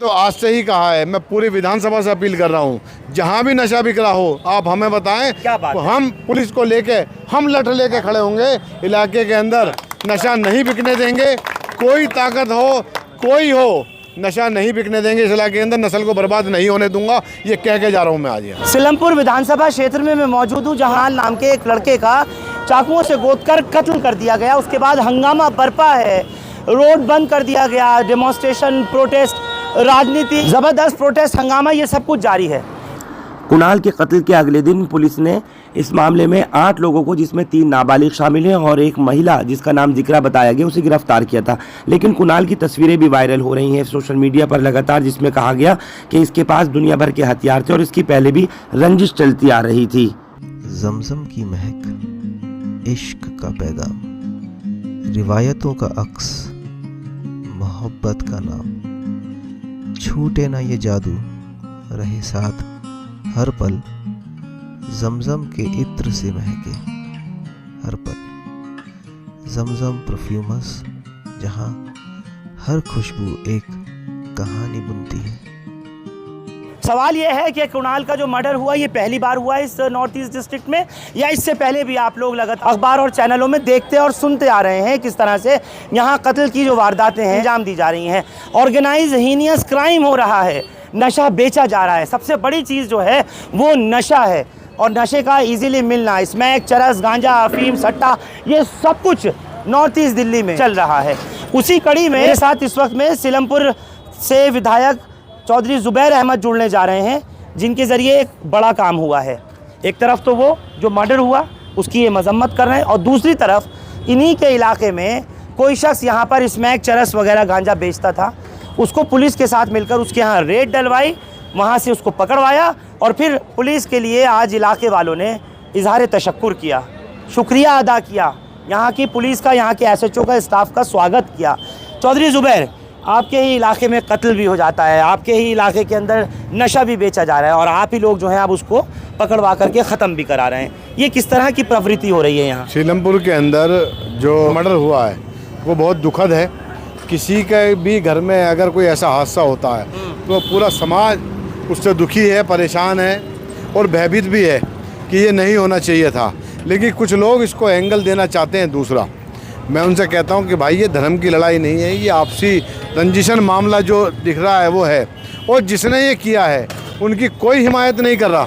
तो आज से ही कहा है, मैं पूरी विधानसभा से अपील कर रहा हूँ, जहाँ भी नशा बिक रहा हो आप हमें बताएं। क्या बात तो है? हम पुलिस को लेके हम लठ लेके खड़े होंगे। इलाके के अंदर नशा नहीं बिकने देंगे। कोई ताकत हो, कोई हो, नशा नहीं बिकने देंगे। इस इलाके के अंदर नस्ल को बर्बाद नहीं होने दूंगा, ये कह के जा रहा हूँ मैं आज यहाँ। सिलमपुर विधानसभा क्षेत्र में मैं मौजूद हूँ, जहाँ नाम के एक लड़के का चाकुओं से गोदकर कत्ल कर दिया गया। उसके बाद हंगामा बरपा है, रोड बंद कर दिया गया, डेमोन्स्ट्रेशन, प्रोटेस्ट, राजनीति, जबरदस्त प्रोटेस्ट, हंगामा, ये सब कुछ जारी है। कुणाल के कत्ल के अगले दिन पुलिस ने इस मामले में 8 लोगों को, जिसमें 3 नाबालिग शामिल हैं और एक महिला जिसका नाम जिक्रा बताया गया, उसे गिरफ्तार किया था। लेकिन कुणाल की तस्वीरें भी वायरल हो रही हैं सोशल मीडिया पर लगातार, जिसमें कहा गया कि इसके पास दुनिया भर के हथियार थे और इसकी पहले भी रंजिश चलती आ रही थी। जमजम की महक, इश्क का पैगाम, रिवायतों का अक्स, मोहब्बत का नाम, छूटे ना ये जादू, रहे साथ हर पल, जमजम के इत्र से महके हर पल। जमजम परफ्यूमस, जहाँ हर खुशबू एक कहानी बुनती है। सवाल ये है कि कुणाल का जो मर्डर हुआ, ये पहली बार हुआ है इस नॉर्थ ईस्ट डिस्ट्रिक्ट में, या इससे पहले भी आप लोग लगातार अखबार और चैनलों में देखते और सुनते आ रहे हैं किस तरह से यहाँ कत्ल की जो वारदातें हैं अंजाम दी जा रही हैं, ऑर्गेनाइज हीनियस क्राइम हो रहा है, नशा बेचा जा रहा है। सबसे बड़ी चीज़ जो है वो नशा है, और नशे का इजीली मिलना, स्मैक, चरस, गांजा, अफीम, सट्टा, ये सब कुछ नॉर्थ ईस्ट दिल्ली में चल रहा है। उसी कड़ी में मेरे साथ इस वक्त में सिलमपुर से विधायक चौधरी ज़ुबैर अहमद जुड़ने जा रहे हैं, जिनके ज़रिए एक बड़ा काम हुआ है। एक तरफ तो वो जो मर्डर हुआ उसकी ये मजम्मत कर रहे हैं, और दूसरी तरफ इन्हीं के इलाके में कोई शख्स यहाँ पर स्मैक, चरस वगैरह गांजा बेचता था, उसको पुलिस के साथ मिलकर उसके यहाँ रेड डलवाई, वहाँ से उसको पकड़वाया, और फिर पुलिस के लिए आज इलाके वालों ने इजहार तशक्कुर किया, शुक्रिया अदा किया, यहाँ की पुलिस का, यहाँ के SHO का, स्टाफ का स्वागत किया। चौधरी ज़ुबैर, आपके ही इलाके में कत्ल भी हो जाता है, आपके ही इलाके के अंदर नशा भी बेचा जा रहा है, और आप ही लोग जो हैं आप उसको पकड़वा करके ख़त्म भी करा रहे हैं, ये किस तरह की प्रवृत्ति हो रही है यहाँ? सीलमपुर के अंदर जो मर्डर हुआ है वो बहुत दुखद है। किसी के भी घर में अगर कोई ऐसा हादसा होता है तो पूरा समाज उससे दुखी है, परेशान है और भयभीत भी है कि ये नहीं होना चाहिए था। लेकिन कुछ लोग इसको एंगल देना चाहते हैं दूसरा। मैं उनसे कहता हूं कि भाई ये धर्म की लड़ाई नहीं है, ये आपसी रंजिशन मामला जो दिख रहा है वो है, और जिसने ये किया है उनकी कोई हिमायत नहीं कर रहा,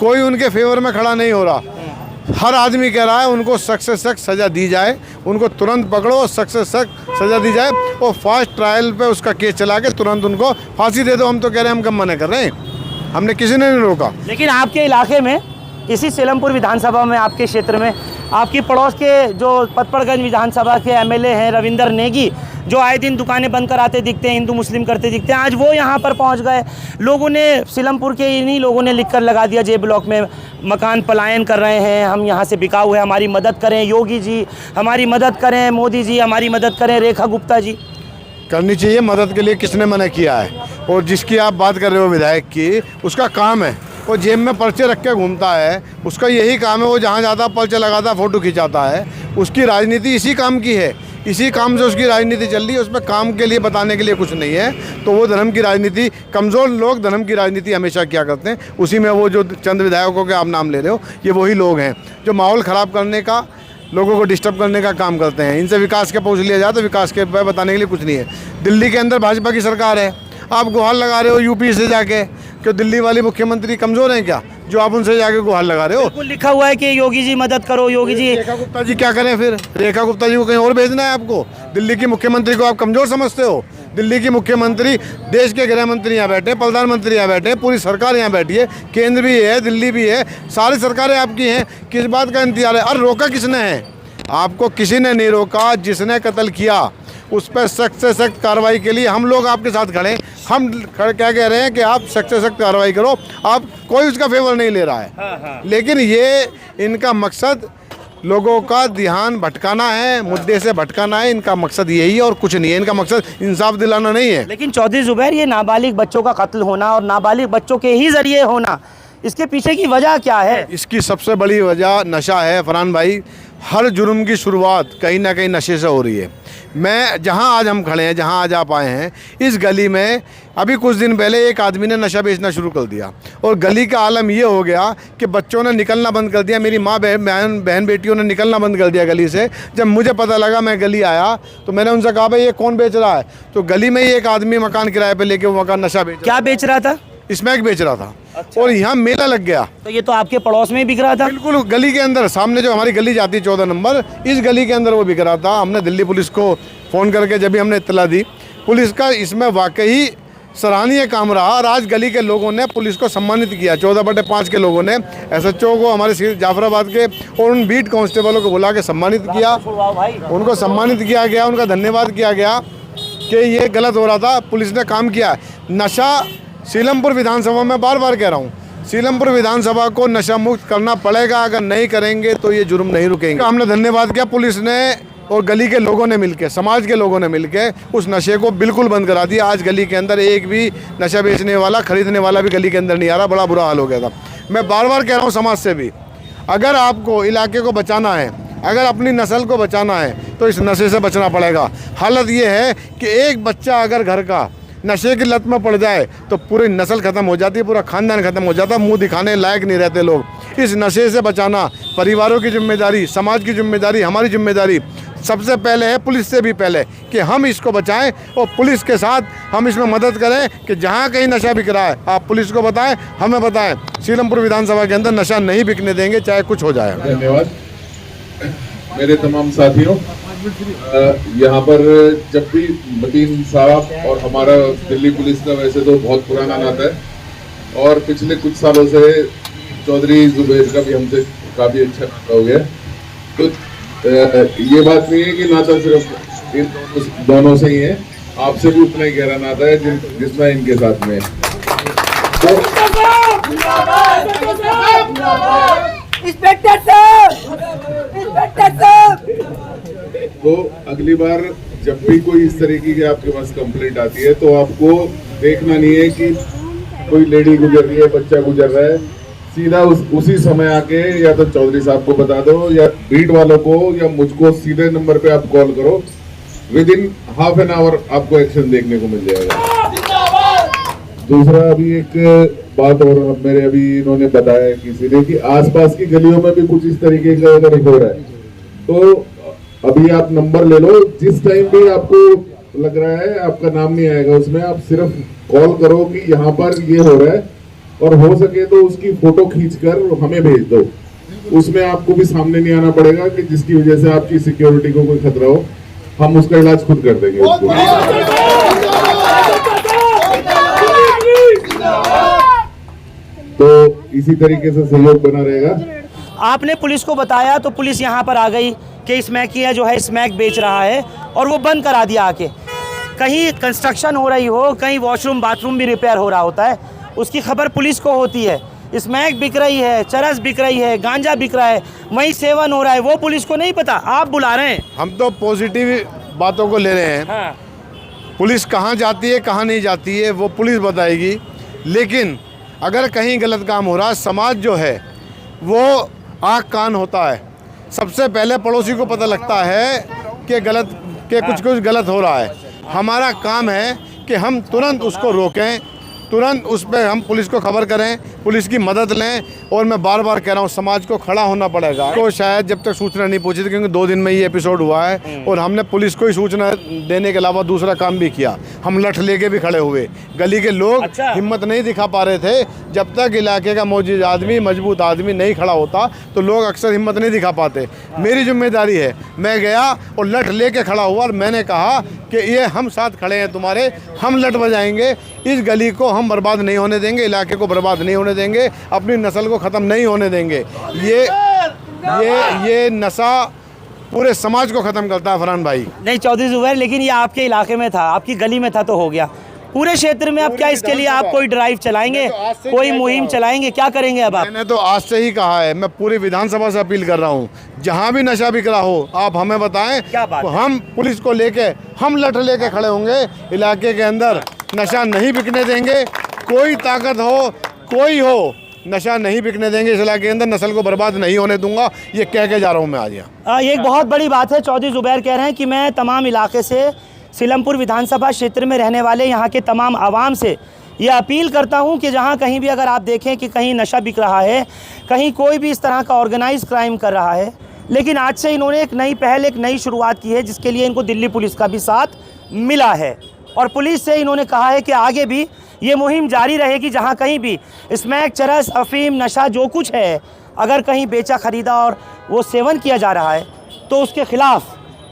कोई उनके फेवर में खड़ा नहीं हो रहा। हर आदमी कह रहा है उनको सख्त से सख्त सज़ा दी जाए, उनको तुरंत पकड़ो और सख्त से सख्त सज़ा दी जाए, और फास्ट ट्रायल पे उसका केस चला के तुरंत उनको फांसी दे दो। हम तो कह रहे हैं, हम कब मना कर रहे हैं, हमने किसी ने नहीं रोका। लेकिन आपके इलाके में, इसी सिलमपुर विधानसभा में, आपके क्षेत्र में, आपकी पड़ोस के जो पतपड़गंज विधानसभा के MLA हैं रविंदर नेगी, जो आए दिन दुकानें बंद कराते दिखते हैं, हिंदू मुस्लिम करते दिखते हैं, आज वो यहाँ पर पहुँच गए। लोगों ने, सिलमपुर के इन्हीं लोगों ने लिखकर लगा दिया जे ब्लॉक में मकान पलायन कर रहे हैं, हम यहाँ से बिकाऊ है, हमारी मदद करें, योगी जी हमारी मदद करें, मोदी जी हमारी मदद करें, रेखा गुप्ता जी। करनी चाहिए मदद के लिए, किसने मना किया है? और जिसकी आप बात कर रहे हो विधायक की, उसका काम है वो जेब में पर्चे रख के घूमता है, उसका यही काम है, वो जहाँ जाता पर्चे लगाता, फ़ोटो खिंचाता है। उसकी राजनीति इसी काम की है, इसी काम से उसकी राजनीति चल रही है, उसमें काम के लिए बताने के लिए कुछ नहीं है। तो वो धर्म की राजनीति, कमज़ोर लोग धर्म की राजनीति हमेशा किया करते हैं। उसी में वो जो चंद विधायकों के आप नाम ले रहे हो, ये वही लोग हैं जो माहौल ख़राब करने का, लोगों को डिस्टर्ब करने का काम करते हैं। इनसे विकास के पूछ लिया जाए तो विकास के बताने के लिए कुछ नहीं है। दिल्ली के अंदर भाजपा की सरकार है, आप गुहार लगा रहे हो यूपी से जाके, क्यों दिल्ली वाली मुख्यमंत्री कमज़ोर हैं क्या जो आप उनसे जाके गुहार लगा रहे हो? बिल्कुल लिखा हुआ है कि योगी जी मदद करो, योगी जी। रेखा गुप्ता जी क्या करें फिर? रेखा गुप्ता जी को कहीं और भेजना है आपको? दिल्ली की मुख्यमंत्री को आप कमज़ोर समझते हो? दिल्ली की मुख्यमंत्री, देश के गृह मंत्री यहाँ बैठे, प्रधानमंत्री यहाँ बैठे, पूरी सरकार यहाँ बैठी है, केंद्र भी है, दिल्ली भी है, सारी सरकारें आपकी हैं। किस बात का इंतजार है? और रोका किसने है? आपको किसी ने नहीं रोका। जिसने कत्ल किया उस पर सख्त से सख्त कार्रवाई के लिए हम लोग आपके साथ खड़े। हम क्या कह रहे हैं कि आप सख्त से सख्त कार्रवाई करो, आप कोई उसका फेवर नहीं ले रहा है। लेकिन ये इनका मकसद लोगों का ध्यान भटकाना है, मुद्दे से भटकाना है, इनका मकसद यही है और कुछ नहीं है। इनका मकसद इंसाफ दिलाना नहीं है। लेकिन चौधरी ज़ुबैर, ये नाबालिग बच्चों का कत्ल होना और नाबालिग बच्चों के ही ज़रिए होना, इसके पीछे की वजह क्या है? इसकी सबसे बड़ी वजह नशा है फरहान भाई। हर जुर्म की शुरुआत कहीं ना कहीं नशे से हो रही है। मैं जहां आज हम खड़े हैं, जहां आज आप आए हैं, इस गली में अभी कुछ दिन पहले एक आदमी ने नशा बेचना शुरू कर दिया और गली का आलम ये हो गया कि बच्चों ने निकलना बंद कर दिया। मेरी माँ बहन बेटियों ने निकलना बंद कर दिया गली से। जब मुझे पता लगा, मैं गली आया तो मैंने उनसे कहा भाई ये कौन बेच रहा है? तो गली में ही एक आदमी मकान किराए पे लेके वो मकान नशा क्या बेच रहा था? स्मैक बेच रहा था। अच्छा। और यहाँ मेला लग गया। तो ये तो आपके पड़ोस में ही बिक रहा था? बिल्कुल गली के अंदर, सामने जो हमारी गली जाती है 14 नंबर, इस गली के अंदर वो बिक रहा था। हमने दिल्ली पुलिस को फ़ोन करके जब भी हमने इत्तला दी, पुलिस का इसमें वाकई सराहनीय काम रहा और आज गली के लोगों ने पुलिस को सम्मानित किया। 14/5 के लोगों ने SHO को, हमारे जाफराबाद के, और उन बीट कांस्टेबलों को बुला के सम्मानित किया। उनको सम्मानित किया गया, उनका धन्यवाद किया गया कि ये गलत हो रहा था, पुलिस ने काम किया। नशा सीलमपुर विधानसभा में बार बार कह रहा हूँ, सीलमपुर विधानसभा को नशा मुक्त करना पड़ेगा। अगर नहीं करेंगे तो ये जुर्म नहीं रुकेंगे। हमने धन्यवाद किया पुलिस ने और गली के लोगों ने मिलके, समाज के लोगों ने मिलके उस नशे को बिल्कुल बंद करा दिया। आज गली के अंदर एक भी नशा बेचने वाला, खरीदने वाला भी गली के अंदर नहीं आ रहा। बड़ा बुरा हाल हो गया था। मैं बार बार कह रहा हूँ समाज से भी, अगर आपको इलाके को बचाना है, अगर अपनी नस्ल को बचाना है तो इस नशे से बचना पड़ेगा। हालत ये है कि एक बच्चा अगर घर का नशे की लत में पड़ जाए तो पूरी नस्ल ख़त्म हो जाती है, पूरा ख़ानदान ख़त्म हो जाता है। मुंह दिखाने लायक नहीं रहते लोग। इस नशे से बचाना परिवारों की जिम्मेदारी, समाज की जिम्मेदारी, हमारी जिम्मेदारी सबसे पहले है, पुलिस से भी पहले, कि हम इसको बचाएं और पुलिस के साथ हम इसमें मदद करें कि जहां कहीं नशा बिक रहा है आप पुलिस को बताएं, हमें बताएं। सीलमपुर विधानसभा के अंदर नशा नहीं बिकने देंगे, चाहे कुछ हो जाए। धन्यवाद मेरे तमाम साथियों। यहाँ पर जब भी मतीन साहब और हमारा दिल्ली पुलिस का वैसे तो बहुत पुराना नाता है और पिछले कुछ सालों से चौधरी जुबैर का भी हमसे काफ़ी अच्छा नाता हो गया। तो ये बात नहीं है कि नाता सिर्फ इन दोनों से ही है, आपसे भी उतना ही गहरा नाता है जितना इनके साथ में है। तो अगली बार जब भी कोई इस तरीके की आपके पास कंप्लेंट आती है तो आपको देखना नहीं है कि कोई लेडी गुजर रही है, बच्चा गुजर रहा है, सीधा उसी समय आके या तो चौधरी साहब को बता दो या बीट वालों को या मुझको सीधे नंबर पे आप कॉल करो। With in half an hour आपको एक्शन देखने को मिल जाएगा। दूसरा अभी एक बात और मेरे अभी इन्होंने बताया किसी ने कि आसपास की गलियों में भी कुछ इस तरीके का अगर हो रहा है तो अभी आप नंबर ले लो। जिस टाइम भी आपको लग रहा है आपका नाम नहीं आएगा उसमें, आप सिर्फ कॉल करो कि यहाँ पर ये हो रहा है और हो सके तो उसकी फोटो खींचकर हमें भेज दो। उसमें आपको भी सामने नहीं आना पड़ेगा कि जिसकी वजह से आपकी सिक्योरिटी को कोई खतरा हो। हम उसका इलाज खुद कर देंगे उसको। तो इसी तरीके से सहयोग बना रहेगा। आपने पुलिस को बताया तो पुलिस यहाँ पर आ गई कि स्मैकिया जो है स्मैक बेच रहा है और वो बंद करा दिया आके। कहीं कंस्ट्रक्शन हो रही हो, कहीं वॉशरूम बाथरूम भी रिपेयर हो रहा होता है, उसकी खबर पुलिस को होती है। स्मैक बिक रही है, चरस बिक रही है, गांजा बिक रहा है, वहीं सेवन हो रहा है, वो पुलिस को नहीं पता। आप बुला रहे हैं। हम तो पॉजिटिव बातों को ले रहे हैं। हाँ। पुलिस कहाँ जाती है कहाँ नहीं जाती है वो पुलिस बताएगी, लेकिन अगर कहीं गलत काम हो रहा है, समाज जो है वो आँख कान होता है। सबसे पहले पड़ोसी को पता लगता है कि कुछ गलत हो रहा है। हमारा काम है कि हम तुरंत उसको रोकें, तुरंत उस पर हम पुलिस को खबर करें, पुलिस की मदद लें। और मैं बार बार कह रहा हूँ समाज को खड़ा होना पड़ेगा। तो शायद जब तक सूचना नहीं पहुंची थी, क्योंकि 2 दिन में ये एपिसोड हुआ है और हमने पुलिस को ही सूचना देने के अलावा दूसरा काम भी किया। हम लठ लेके भी खड़े हुए, गली के लोग हिम्मत नहीं दिखा पा रहे थे। जब तक इलाके का मौजूद आदमी, मजबूत आदमी नहीं खड़ा होता तो लोग अक्सर हिम्मत नहीं दिखा पाते। मेरी जिम्मेदारी है, मैं गया और लठ लेके खड़ा हुआ और मैंने कहा कि ये हम साथ खड़े हैं तुम्हारे, हम लठ बजाएंगे, इस गली को हम बर्बाद नहीं होने देंगे, इलाके को बर्बाद नहीं होने देंगे, अपनी नस्ल को ख़त्म नहीं होने देंगे। ये नशा पूरे समाज को ख़त्म करता है फरहान भाई। नहीं चौधरी जुबैर, लेकिन ये आपके इलाके में था, आपकी गली में था तो हो गया। पूरे क्षेत्र में अब क्या इसके लिए आप कोई ड्राइव चलाएंगे, कोई मुहिम चलाएंगे, क्या करेंगे अब आप? मैंने तो आज से ही कहा है, मैं पूरी विधानसभा से अपील कर रहा हूँ, जहाँ भी नशा बिक रहा हो आप हमें बताएं। क्या बात है? हम पुलिस को लेके, हम लठ लेके खड़े होंगे, इलाके के अंदर नशा नहीं बिकने देंगे। कोई ताकत हो, कोई हो, नशा नहीं बिकने देंगे इस इलाके के अंदर, नस्ल को बर्बाद नहीं होने दूंगा, ये कह के जा रहा हूँ मैं आज यहाँ। ये एक बहुत बड़ी बात है। चौधरी ज़ुबैर कह रहे हैं कि मैं तमाम इलाके से, सीलमपुर विधानसभा क्षेत्र में रहने वाले यहाँ के तमाम आवाम से ये अपील करता हूँ कि जहाँ कहीं भी अगर आप देखें कि कहीं नशा बिक रहा है, कहीं कोई भी इस तरह का ऑर्गेनाइज क्राइम कर रहा है, लेकिन आज से इन्होंने एक नई पहल, एक नई शुरुआत की है जिसके लिए इनको दिल्ली पुलिस का भी साथ मिला है। और पुलिस से इन्होंने कहा है कि आगे भी ये मुहिम जारी रहेगी। जहाँ कहीं भी स्मैक, चरस, अफीम, नशा जो कुछ है, अगर कहीं बेचा ख़रीदा और वो सेवन किया जा रहा है तो उसके ख़िलाफ़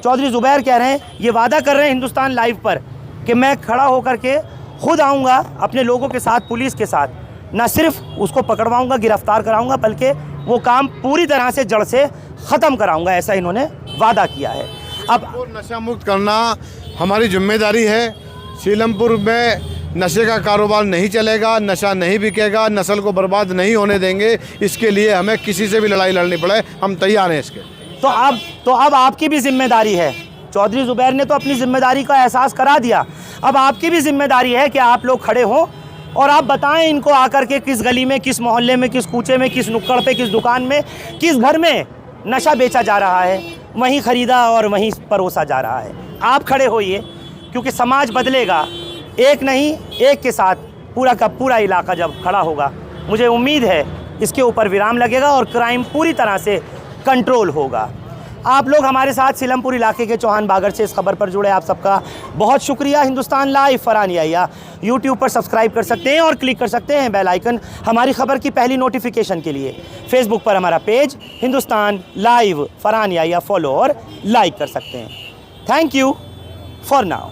चौधरी ज़ुबैर कह रहे हैं, ये वादा कर रहे हैं हिंदुस्तान लाइव पर कि मैं खड़ा होकर के खुद आऊँगा अपने लोगों के साथ, पुलिस के साथ, ना सिर्फ उसको पकड़वाऊँगा, गिरफ़्तार कराऊँगा, बल्कि वो काम पूरी तरह से जड़ से ख़त्म कराऊँगा, ऐसा इन्होंने वादा किया है। अब नशा मुक्त करना हमारी जिम्मेदारी है। सीलमपुर में नशे का कारोबार नहीं चलेगा, नशा नहीं बिकेगा, नस्ल को बर्बाद नहीं होने देंगे। इसके लिए हमें किसी से भी लड़ाई लड़नी पड़े, हम तैयार हैं इसके। तो अब आपकी भी जिम्मेदारी है। चौधरी ज़ुबैर ने तो अपनी ज़िम्मेदारी का एहसास करा दिया, अब आपकी भी जिम्मेदारी है कि आप लोग खड़े हों और आप बताएं इनको आकर के किस गली में, किस मोहल्ले में, किस कूचे में, किस नुक्कड़ पे, किस दुकान में, किस घर में नशा बेचा जा रहा है, वहीं ख़रीदा और वहीं परोसा जा रहा है। आप खड़े होइए, क्योंकि समाज बदलेगा एक नहीं, एक के साथ पूरा का पूरा इलाका जब खड़ा होगा, मुझे उम्मीद है इसके ऊपर विराम लगेगा और क्राइम पूरी तरह से कंट्रोल होगा। आप लोग हमारे साथ सीलमपुर इलाके के चौहान बागर से इस खबर पर जुड़े, आप सबका बहुत शुक्रिया। हिंदुस्तान लाइव फरहान याहिया यूट्यूब पर सब्सक्राइब कर सकते हैं और क्लिक कर सकते हैं बेल आइकन हमारी खबर की पहली नोटिफिकेशन के लिए। फेसबुक पर हमारा page Hindustan live Farhan Yahiya follow और लाइक कर सकते हैं। Thank you for now.